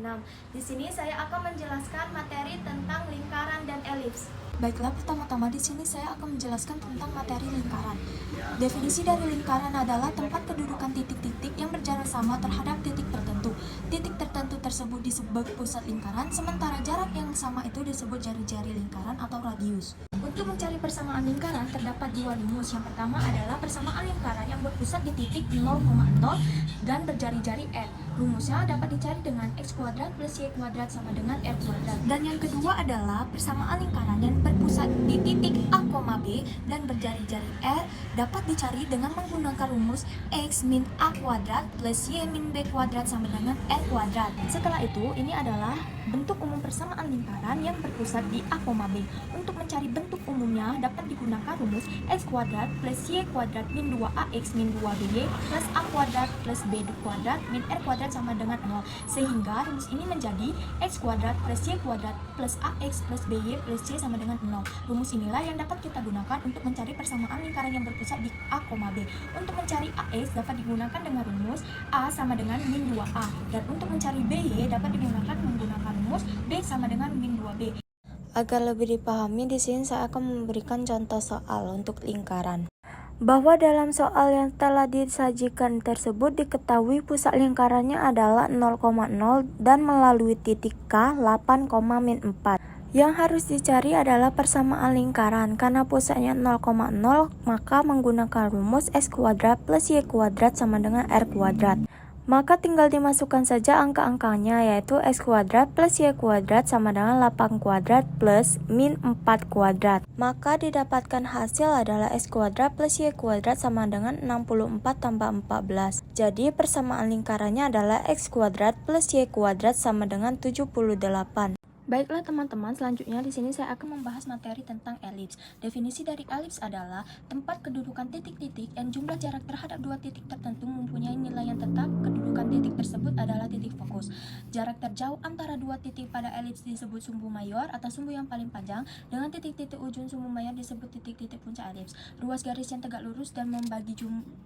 6. Di sini saya akan menjelaskan materi tentang lingkaran dan elips. Baiklah, pertama-tama di sini saya akan menjelaskan tentang materi lingkaran. Definisi dari lingkaran adalah tempat kedudukan titik-titik yang berjarak sama terhadap titik tertentu. Titik tertentu tersebut disebut pusat lingkaran, sementara jarak yang sama itu disebut jari-jari lingkaran atau radius. Untuk mencari persamaan lingkaran, terdapat dua rumus. Yang pertama adalah persamaan lingkaran yang berpusat di titik 0,0 dan berjari-jari R. Rumusnya dapat dicari dengan X kuadrat plus Y kuadrat sama dengan R kuadrat. Dan yang kedua adalah persamaan lingkaran yang berpusat di titik A, B dan berjari-jari R dapat dicari dengan menggunakan rumus X min A kuadrat plus Y min B kuadrat sama dengan R kuadrat. Setelah itu, ini adalah bentuk umum persamaan lingkaran yang berpusat di A, B. Untuk mencari bentuk umumnya dapat digunakan rumus X kuadrat plus Y kuadrat min 2AX min 2BY plus A kuadrat plus B kuadrat min R kuadrat sama dengan 0. Sehingga rumus ini menjadi X kuadrat plus Y kuadrat plus AX plus BY plus C sama dengan 0. Rumus inilah yang dapat kita gunakan untuk mencari persamaan lingkaran yang berpusat di A, B. Untuk mencari AX dapat digunakan dengan rumus A sama dengan min 2A. Dan untuk mencari BY dapat digunakan menggunakan rumus B sama dengan min 2B. Agar lebih dipahami, di sini saya akan memberikan contoh soal untuk lingkaran. Bahwa dalam soal yang telah disajikan tersebut diketahui pusat lingkarannya adalah 0,0 dan melalui titik K 8, min 4. Yang harus dicari adalah persamaan lingkaran. Karena pusatnya 0,0, maka menggunakan rumus X kuadrat plus Y kuadrat sama dengan R kuadrat. Maka tinggal dimasukkan saja angka-angkanya, yaitu X kuadrat plus Y kuadrat sama dengan 8 kuadrat plus min 4 kuadrat. Maka didapatkan hasil adalah X kuadrat plus Y kuadrat sama dengan 64 tambah 14. Jadi persamaan lingkarannya adalah X kuadrat plus Y kuadrat sama dengan 78. Baiklah teman-teman, selanjutnya di sini saya akan membahas materi tentang elips. Definisi dari elips adalah tempat kedudukan titik-titik yang jumlah jarak terhadap dua titik tertentu mempunyai nilai yang tetap. Kedudukan titik tersebut adalah titik fokus. Jarak terjauh antara dua titik pada elips disebut sumbu mayor atau sumbu yang paling panjang. Dengan titik-titik ujung sumbu mayor disebut titik-titik puncak elips. Ruas garis yang tegak lurus dan membagi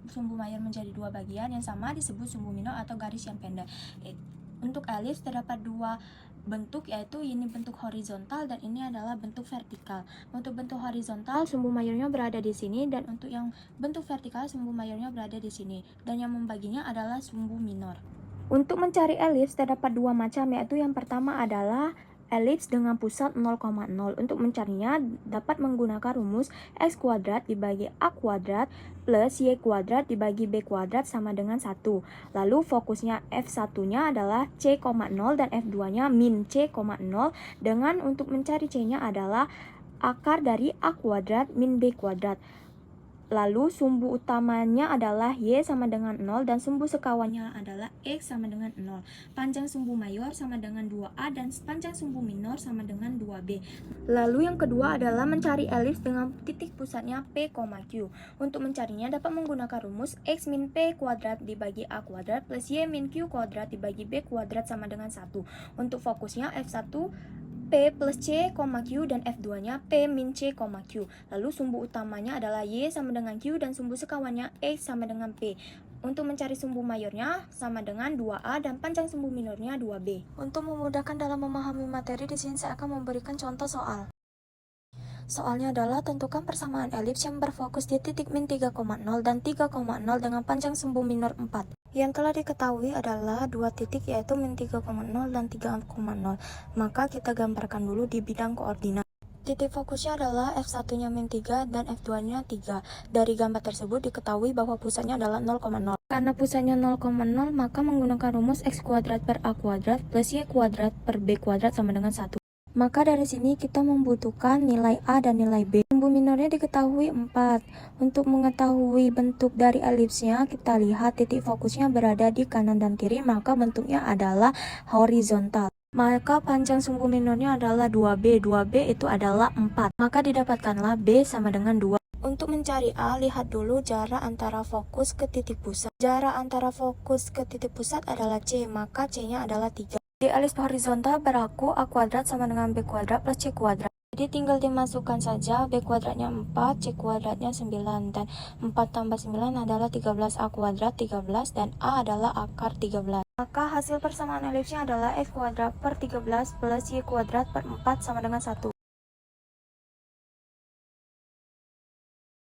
sumbu mayor menjadi dua bagian yang sama disebut sumbu minor atau garis yang pendek. Untuk elips terdapat dua bentuk, yaitu ini bentuk horizontal dan ini adalah bentuk vertikal. Untuk bentuk horizontal sumbu mayornya berada di sini, dan untuk yang bentuk vertikal sumbu mayornya berada di sini, dan yang membaginya adalah sumbu minor. Untuk mencari elips terdapat dua macam, yaitu yang pertama adalah elips dengan pusat 0,0. Untuk mencarinya dapat menggunakan rumus X kuadrat dibagi A kuadrat plus Y kuadrat dibagi B kuadrat sama dengan 1. Lalu fokusnya F1-nya adalah C,0 dan F2-nya min C,0, dengan untuk mencari C-nya adalah akar dari A kuadrat min B kuadrat. Lalu sumbu utamanya adalah Y sama dengan 0 dan sumbu sekawannya adalah X sama dengan 0. Panjang sumbu mayor sama dengan 2A dan panjang sumbu minor sama dengan 2B. Lalu yang kedua adalah mencari elips dengan titik pusatnya P, Q. Untuk mencarinya dapat menggunakan rumus X min P kuadrat dibagi A kuadrat plus Y min Q kuadrat dibagi B kuadrat sama dengan 1. Untuk fokusnya F1 P plus C, Q dan F2-nya P min C, Q. Lalu sumbu utamanya adalah Y sama dengan Q dan sumbu sekawannya X sama dengan P. Untuk mencari sumbu mayornya sama dengan 2A dan panjang sumbu minornya 2B. Untuk memudahkan dalam memahami materi, di sini saya akan memberikan contoh soal. Soalnya adalah tentukan persamaan elips yang berfokus di titik min 3,0 dan 3,0 dengan panjang sumbu minor 4. Yang telah diketahui adalah dua titik, yaitu min 3,0 dan 3,0. Maka kita gambarkan dulu di bidang koordinat. Titik fokusnya adalah F1-nya min 3 dan F2-nya 3. Dari gambar tersebut diketahui bahwa pusatnya adalah 0,0. Karena pusatnya 0,0, maka menggunakan rumus X kuadrat per A kuadrat plus Y kuadrat per B kuadrat sama dengan 1. Maka dari sini kita membutuhkan nilai A dan nilai B. Sumbu minornya diketahui 4. Untuk mengetahui bentuk dari elipsnya, kita lihat titik fokusnya berada di kanan dan kiri, maka bentuknya adalah horizontal. Maka panjang sumbu minornya adalah 2B. 2B itu adalah 4. Maka didapatkanlah B sama dengan 2. Untuk mencari A, lihat dulu jarak antara fokus ke titik pusat. Jarak antara fokus ke titik pusat adalah C, maka C-nya adalah 3. Di elips horizontal berlaku A kuadrat sama dengan B kuadrat plus C kuadrat. Jadi tinggal dimasukkan saja, B kuadratnya 4, C kuadratnya 9, dan 4 tambah 9 adalah 13, A kuadrat 13, dan A adalah akar 13. Maka hasil persamaan elipsnya adalah f kuadrat per 13 plus y kuadrat per 4 sama dengan 1.